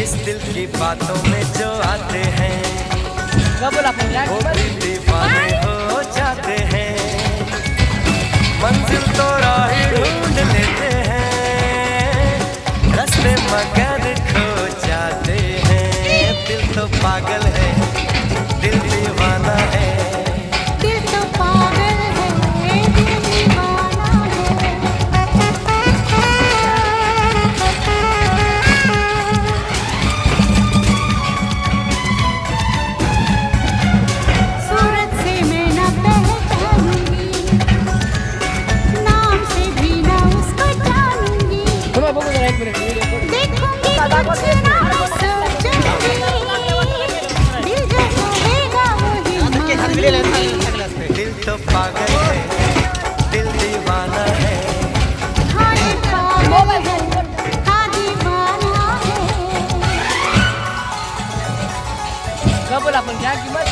इस दिल की बातों में जो आते हैं वो भी दीवाने हो जाते हैं। मंजिल तो राह ढूंढ लेते हैं, रास्ते मगर खो जाते हैं। दिल तो पागल है, दिल दीवाना है। दिल तो पागल है, दिल दीवाना है। सूरत से मैं न पहचानूंगी, नाम से भी न उसको जानूंगी। देखूंगी कुछ ना मैं सोचूंगी, दिल जो होगा वही मानूंगी। दिल तो पागल है, दिल दीवाना है। हाँ ये पागल है, हाँ दीवाना है। Gak boleh, apa yang